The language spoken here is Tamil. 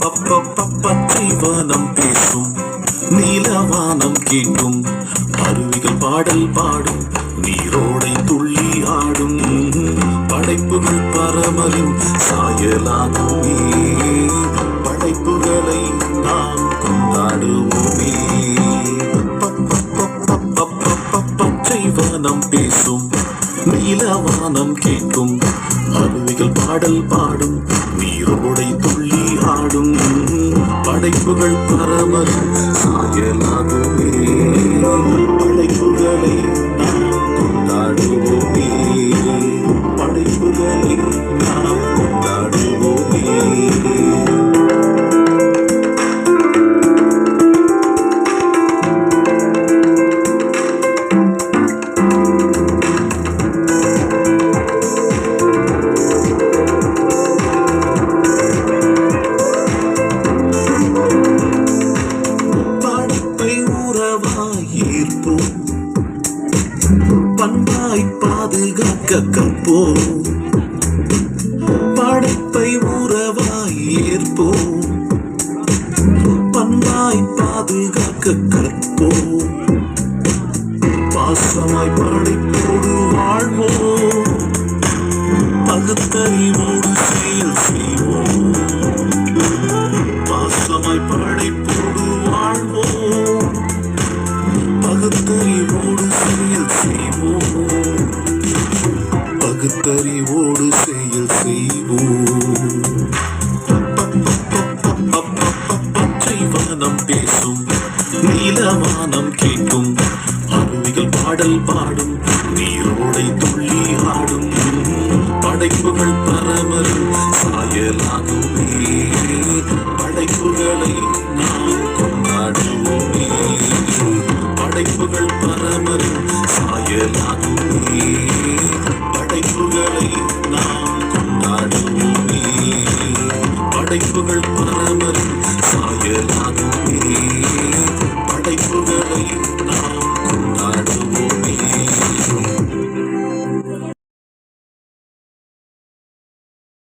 பச்சைவானம் பேசும், நீலவானம் கேட்கும், அருவிகள் பாடல் பாடும், நீரோடை துள்ளி ஆடும், படைப்புகள் பரமரின் சாயலாகுமே, படைப்புகளை நாம் கொண்டாடுவோமே. பச்சைவானம் பேசும், நீலவானம் கேட்கும், அருவிகள் பாடல் பாடும், நீரோடை துள்ளி ஆடும், படைப்புகள் பரமர் சாயலாகுமே, படைப்புகளை நாம் கொண்டாடுவோமே, படைப்புகளை நாம் கொண்டாடுவோமே. பண்பாய் பாதுகாக்க கற்போம், படைப்பை உறவாய் ஏற்போம், பண்பாய் பாதுகாக்க கற்போம், பாசமாய் படைப்போடு வாழ்வோம், பகுத்தறிவோடு செயல் செய்வோம், பாசமாய் படைப்போடு வாழ்வோம், பகுத்தறிவோடு செயல் செய்வோம், பகுத்தறிவோடு செயல் செய்வோம். பச்சைவானம் பேசும், நீலவானம் கேட்கும், அருவிகள் பாடல் பாடும், நீரோடை துள்ளி ஆடும், படைப்புகள் பரமரின் சாயலாகுமே, படைப்புகளை நாம் கொண்டாடுவோமே, படைப்புகள் பரமரின் சாயலாகுமே, படைப்புகளை நாம் கொண்டாடுவோமே, படைப்புகள்